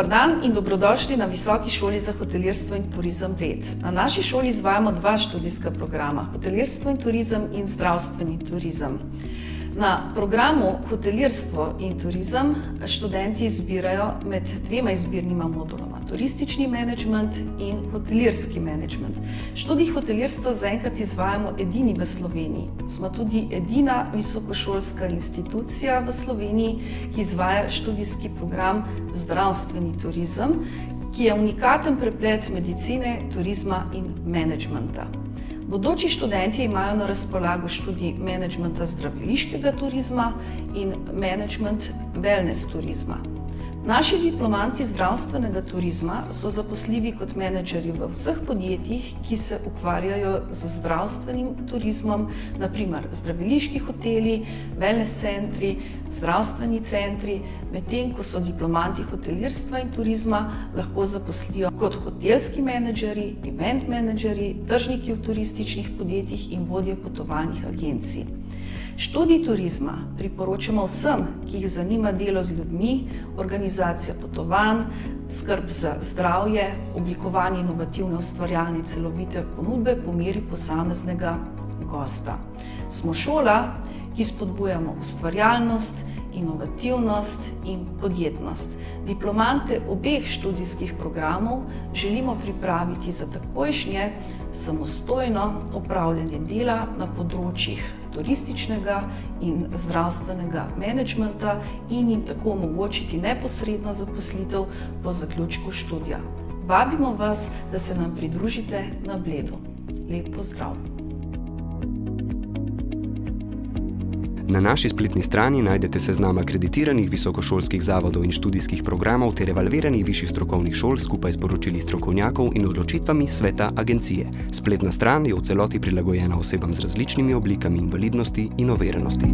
dan in dobrodošli na Visoki šoli za hotelirstvo in turizem Bled. Na naši šoli izvajamo dva študijska programa, hotelirstvo in turizem in zdravstveni turizem. Na programu hotelirstvo in turizem študenti izbirajo med dvema izbirnima moduloma, turistični menedžment in hotelirski menedžment. Študij hotelirstva zaenkrat izvajamo edini v Sloveniji. Smo tudi edina visokošolska institucija v Sloveniji, ki izvaja študijski program zdravstveni turizem, ki je unikaten preplet medicine, turizma in menedžmenta. Bodoči študentje imajo na razpolago študij menedžmenta zdraviliškega turizma in menedžment wellness turizma. Naši diplomanti zdravstvenega turizma so zaposljivi kot menedžerji v vseh podjetjih, ki se ukvarjajo z zdravstvenim turizmom, naprimer zdraviliški hoteli, wellness centri, zdravstveni centri, medtem ko so diplomanti hotelirstva in turizma lahko zaposlijo kot hotelski menedžerji, event menedžerji, tržniki v turističnih podjetjih in vodje potovalnih agencij. Študij turizma priporočamo vsem, ki jih zanima delo z ljudmi, organizacija potovanj, skrb za zdravje, oblikovanje inovativne, ustvarjalne in celovite ponudbe po meri posameznega gosta. Smo šola, ki spodbujamo ustvarjalnost, inovativnost in podjetnost. Diplomante obeh študijskih programov želimo pripraviti za takojšnje samostojno opravljanje dela na področjih turističnega in zdravstvenega menedžmenta in jim tako omogočiti neposredno zaposlitev po zaključku študija. Vabimo vas, da se nam pridružite na Bledu. Lep pozdrav! Na naši spletni strani najdete seznam akreditiranih visokošolskih zavodov in študijskih programov ter evalviranih višjih strokovnih šol skupaj s poročili strokovnjakov in odločitvami sveta agencije. Spletna stran je v celoti prilagojena osebam z različnimi oblikami invalidnosti in oviranosti.